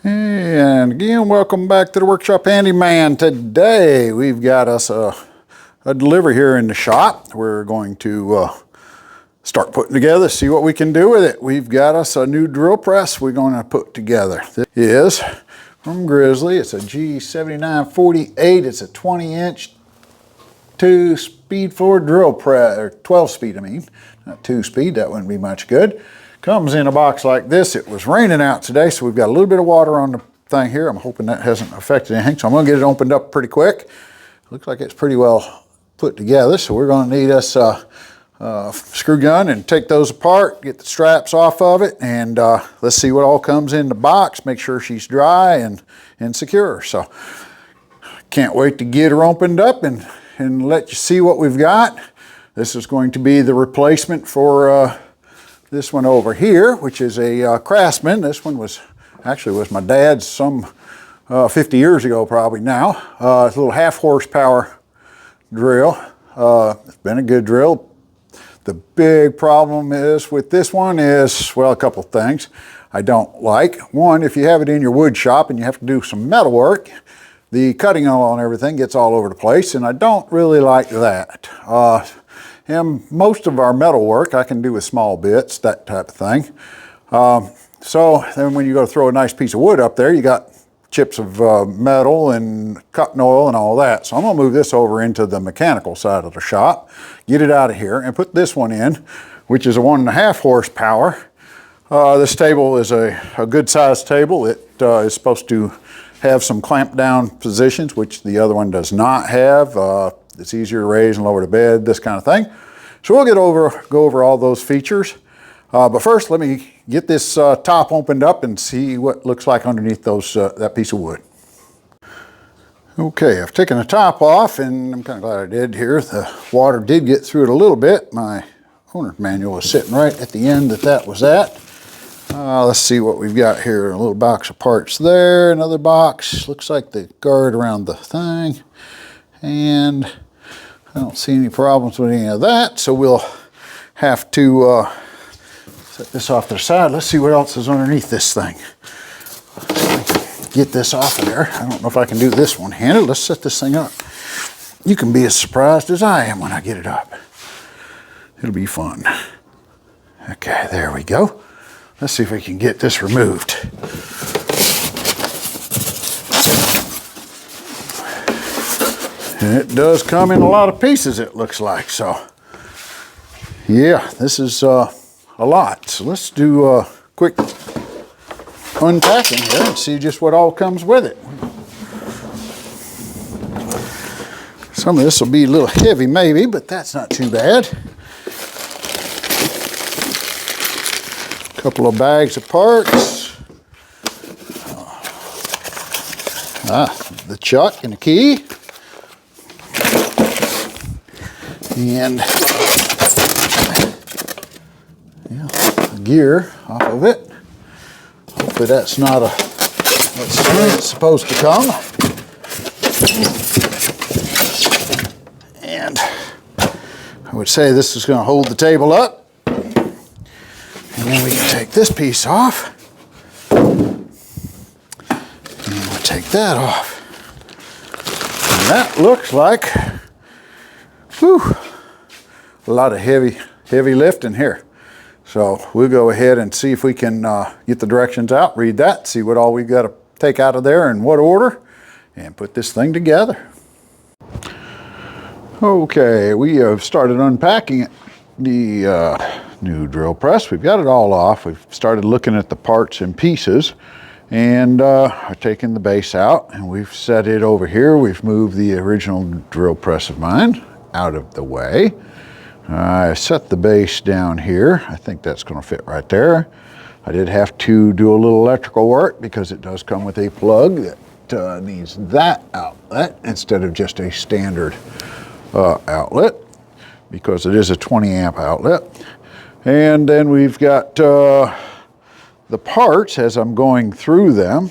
And again, welcome back to the workshop, Handyman. Today we've got us a delivery here in the shop. We're going to start putting together, see what we can do with it. We've got us a new drill press we're going to put together. This is from Grizzly. It's a G7948. It's a 20-inch 2-speed forward drill press, or 12-speed I mean, not 2-speed, that wouldn't be much good. Comes in a box like this. It was raining out today, so we've got a little bit of water on the thing here. I'm hoping that hasn't affected anything, so I'm gonna get it opened up pretty quick. Looks like it's pretty well put together, so we're gonna need us a screw gun and take those apart, get the straps off of it, and let's see what all comes in the box, make sure she's dry and secure. So can't wait to get her opened up and let you see what we've got. This is going to be the replacement for this one over here, which is a Craftsman. This one was my dad's some 50 years ago probably now. It's a little 1/2 horsepower drill. It's been a good drill. The big problem is with this one is, well, a couple things I don't like. One, if you have it in your wood shop and you have to do some metal work, the cutting oil and everything gets all over the place, and I don't really like that. And most of our metal work I can do with small bits, that type of thing. So then when you go to throw a nice piece of wood up there, you got chips of metal and cutting oil and all that. So I'm gonna move this over into the mechanical side of the shop, get it out of here, and put this one in, which is a 1.5 horsepower. This table is a good sized table. It is supposed to have some clamp down positions, which the other one does not have. It's easier to raise and lower the bed, this kind of thing. So we'll go over all those features. But first, let me get this top opened up and see what it looks like underneath that piece of wood. Okay, I've taken the top off, and I'm kind of glad I did here. The water did get through it a little bit. My owner's manual was sitting right at the end that was at. Let's see what we've got here. A little box of parts there, another box. Looks like the guard around the thing. And I don't see any problems with any of that, so we'll have to set this off to the side. Let's see what else is underneath this thing. Get this off of there. I don't know if I can do this one-handed. Let's set this thing up. You can be as surprised as I am when I get it up. It'll be fun. Okay, there we go. Let's see if we can get this removed. And it does come in a lot of pieces, it looks like. So yeah, this is a lot. So let's do a quick unpacking here and see just what all comes with it. Some of this will be a little heavy maybe, but that's not too bad. A couple of bags of parts. The chuck and the key. And yeah, the gear off of it. Hopefully that's not that's the way it's supposed to come. And I would say this is going to hold the table up. And then we can take this piece off. And we'll take that off. And that looks like, whew, a lot of heavy lifting here. So we'll go ahead and see if we can get the directions out, read that, see what all we've got to take out of there in what order, and put this thing together. Okay, we have started unpacking the new drill press. We've got it all off. We've started looking at the parts and pieces, and I've taken the base out, and we've set it over here. We've moved the original drill press of mine out of the way. I set the base down here. I think that's going to fit right there. I did have to do a little electrical work because it does come with a plug that needs that outlet instead of just a standard outlet, because it is a 20 amp outlet. And then we've got the parts as I'm going through them,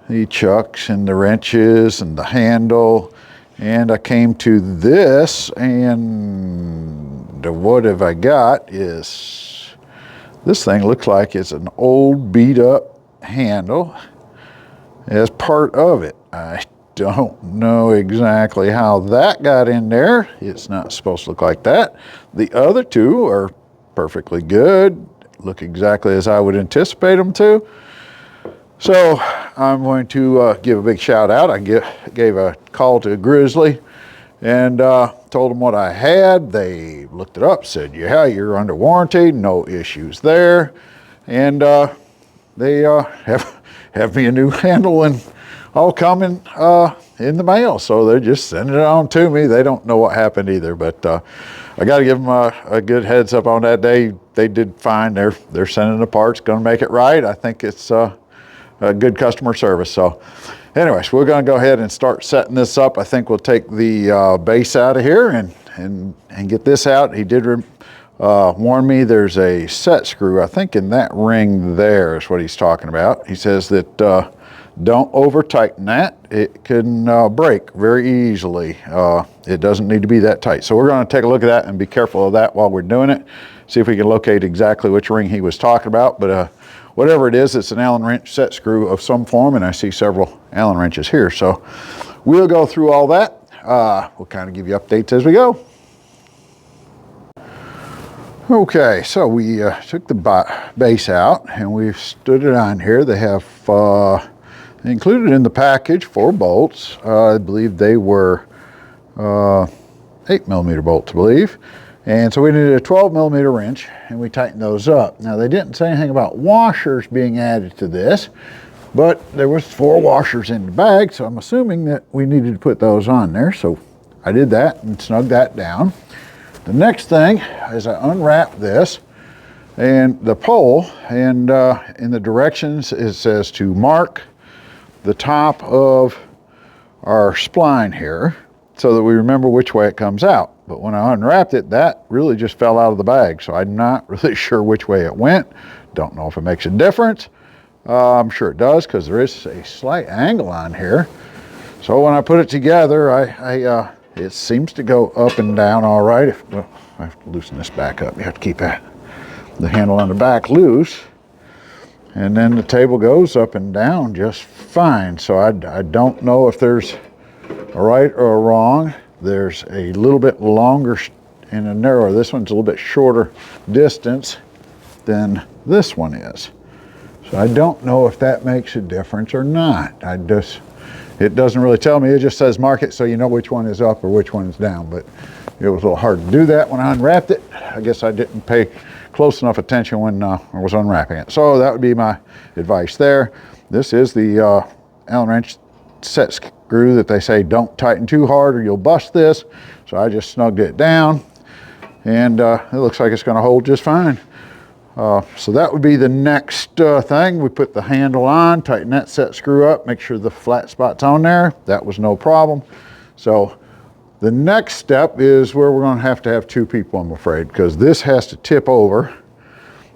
the chucks and the wrenches and the handle. And I came to this, and what have I got is, this thing looks like it's an old beat up handle. as part of it. I don't know exactly how that got in there. It's not supposed to look like that. The other two are perfectly good, look exactly as I would anticipate them to. So I'm going to give a big shout out. I gave a call to Grizzly and told them what I had. They looked it up, said, yeah, you're under warranty, no issues there. And they have me a new handle and all coming in the mail. So they're just sending it on to me. They don't know what happened either, but I got to give them a good heads up on that. They did fine. They're sending the parts, going to make it right. I think it's a good customer service. So anyways, we're going to go ahead and start setting this up. I think we'll take the base out of here and get this out. He did warn me there's a set screw, I think in that ring there is what he's talking about. He says that don't over tighten that. It can break very easily. It doesn't need to be that tight. So we're going to take a look at that and be careful of that while we're doing it. See if we can locate exactly which ring he was talking about. But whatever it is, it's an Allen wrench set screw of some form, and I see several Allen wrenches here. So we'll go through all that. We'll kind of give you updates as we go. Okay, so we took the base out and we've stood it on here. They have included in the package 4 bolts. I believe they were 8mm bolts, I believe. And so we needed a 12mm wrench and we tightened those up. Now they didn't say anything about washers being added to this, but there was 4 washers in the bag, so I'm assuming that we needed to put those on there. So I did that and snugged that down. The next thing is I unwrap this and the pole, and in the directions it says to mark the top of our spline here so that we remember which way it comes out. But when I unwrapped it, that really just fell out of the bag. So I'm not really sure which way it went. Don't know if it makes a difference. I'm sure it does because there is a slight angle on here. So when I put it together, it seems to go up and down all right. Well, I have to loosen this back up. You have to keep the handle on the back loose. And then the table goes up and down just fine. So I don't know if there's a right or a wrong. There's a little bit longer and a narrower. This one's a little bit shorter distance than this one is. So I don't know if that makes a difference or not. It doesn't really tell me. It just says mark it so you know which one is up or which one is down. But it was a little hard to do that when I unwrapped it. I guess I didn't pay close enough attention when I was unwrapping it. So that would be my advice there. This is the Allen wrench set screw that they say don't tighten too hard or you'll bust this. So I just snugged it down and it looks like it's going to hold just fine. So that would be the next thing. We put the handle on, tighten that set screw up, make sure the flat spot's on there. That was no problem. So the next step is where we're going to have 2 people, I'm afraid, because this has to tip over.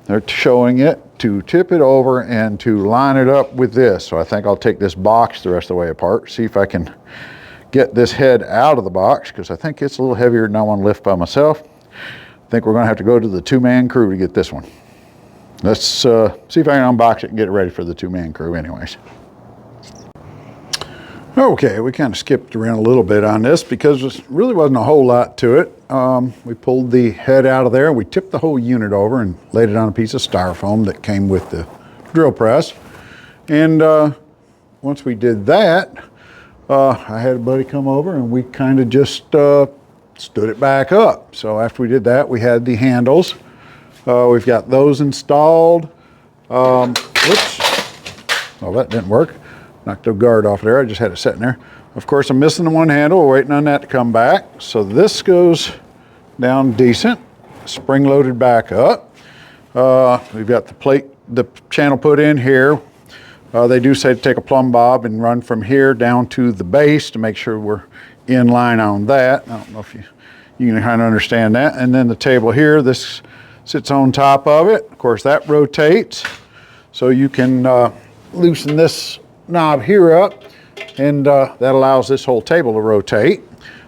They're showing it to tip it over and to line it up with this. So I think I'll take this box the rest of the way apart, see if I can get this head out of the box, because I think it's a little heavier than I want to lift by myself. I think we're going to have to go to the 2-man crew to get this one. Let's see if I can unbox it and get it ready for the 2-man crew anyways. Okay, we kind of skipped around a little bit on this because there really wasn't a whole lot to it. We pulled the head out of there and we tipped the whole unit over and laid it on a piece of styrofoam that came with the drill press. And once we did that, I had a buddy come over and we kind of just stood it back up. So after we did that, we had the handles. We've got those installed. Whoops. Oh, that didn't work. Knocked the guard off there. I just had it sitting there. Of course, I'm missing the one handle. We're waiting on that to come back. So this goes down decent, spring loaded back up. We've got the plate, the channel put in here. They do say to take a plumb bob and run from here down to the base to make sure we're in line on that. I don't know if you can kind of understand that. And then the table here, this sits on top of it. Of course, that rotates. So you can loosen this knob here up, and that allows this whole table to rotate.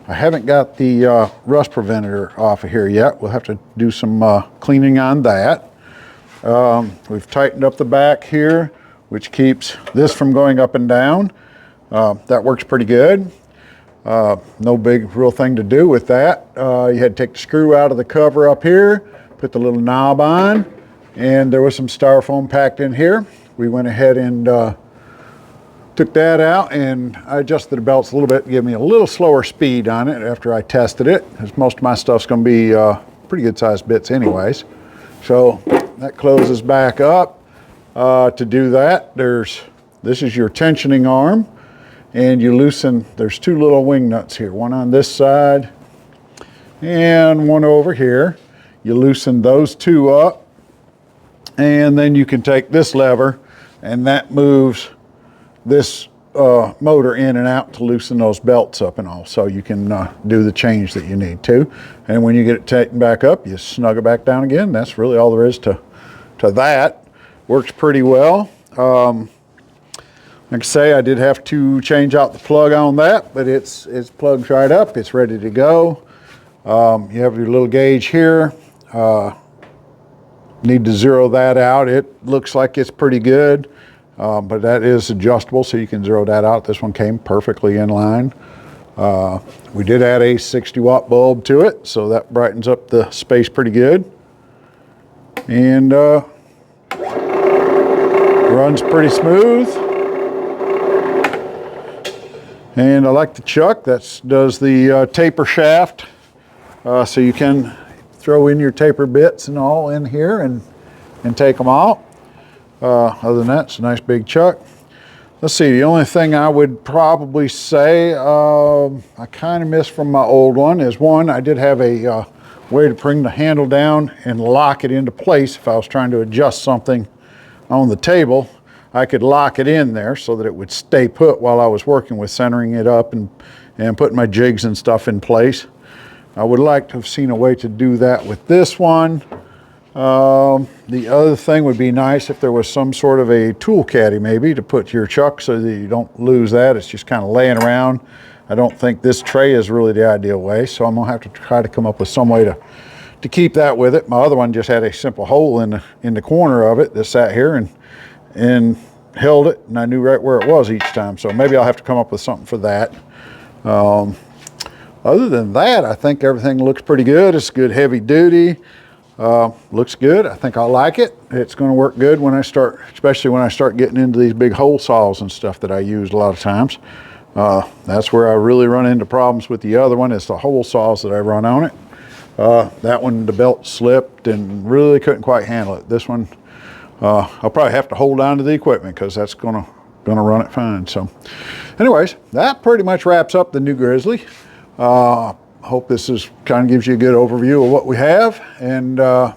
I haven't got the rust preventer off of here yet. We'll have to do some cleaning on that. We've tightened up the back here which keeps this from going up and down. That works pretty good. No big real thing to do with that. You had to take the screw out of the cover up here, put the little knob on, and there was some styrofoam packed in here. We went ahead and took that out, and I adjusted the belts a little bit to give me a little slower speed on it after I tested it, because most of my stuff's going to be pretty good sized bits anyways. So that closes back up. To do that, this is your tensioning arm, and you loosen, there's two little wing nuts here, one on this side and one over here. You loosen those two up, and then you can take this lever, and that moves this motor in and out to loosen those belts up and all, so you can do the change that you need to. And when you get it tightened back up, you snug it back down again. That's really all there is to that. Works pretty well. Like I say, I did have to change out the plug on that, but it's plugged right up. It's ready to go. You have your little gauge here. Need to zero that out. It looks like it's pretty good. But that is adjustable, so you can zero that out. This one came perfectly in line. We did add a 60-watt bulb to it, so that brightens up the space pretty good. And runs pretty smooth. And I like the chuck. That does the taper shaft, so you can throw in your taper bits and all in here and take them out. Other than that, it's a nice big chuck. Let's see, the only thing I would probably say I kind of missed from my old one is, one, I did have a way to bring the handle down and lock it into place. If I was trying to adjust something on the table, I could lock it in there so that it would stay put while I was working with centering it up and putting my jigs and stuff in place. I would like to have seen a way to do that with this one. The other thing would be nice if there was some sort of a tool caddy maybe to put your chuck so that you don't lose that. It's just kind of laying around. I don't think this tray is really the ideal way, so I'm gonna have to try to come up with some way to keep that with it. My other one just had a simple hole in the corner of it that sat here and held it, and I knew right where it was each time. So maybe I'll have to come up with something for that. Other than that, I think everything looks pretty good. It's good heavy duty. Looks good. I think I'll like it. It's going to work good when I start, especially when I start getting into these big hole saws and stuff that I use a lot of times. That's where I really run into problems with the other one, is the hole saws that I run on it. That one, the belt slipped and really couldn't quite handle it. This one, I'll probably have to hold on to the equipment because that's gonna run it fine. So anyways, that pretty much wraps up the new Grizzly. Hope this kind of gives you a good overview of what we have. And like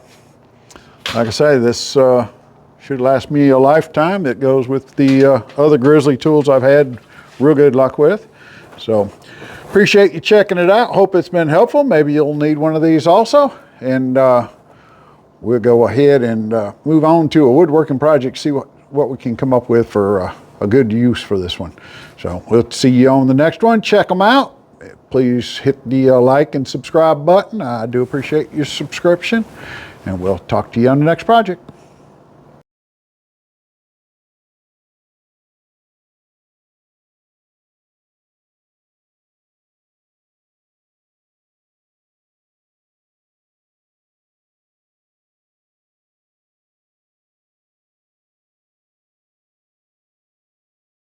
I say, this should last me a lifetime. It goes with the other Grizzly tools I've had real good luck with. So appreciate you checking it out. Hope it's been helpful. Maybe you'll need one of these also. And we'll go ahead and move on to a woodworking project, see what we can come up with for a good use for this one. So we'll see you on the next one. Check them out. Please hit the like and subscribe button. I do appreciate your subscription, and we'll talk to you on the next project.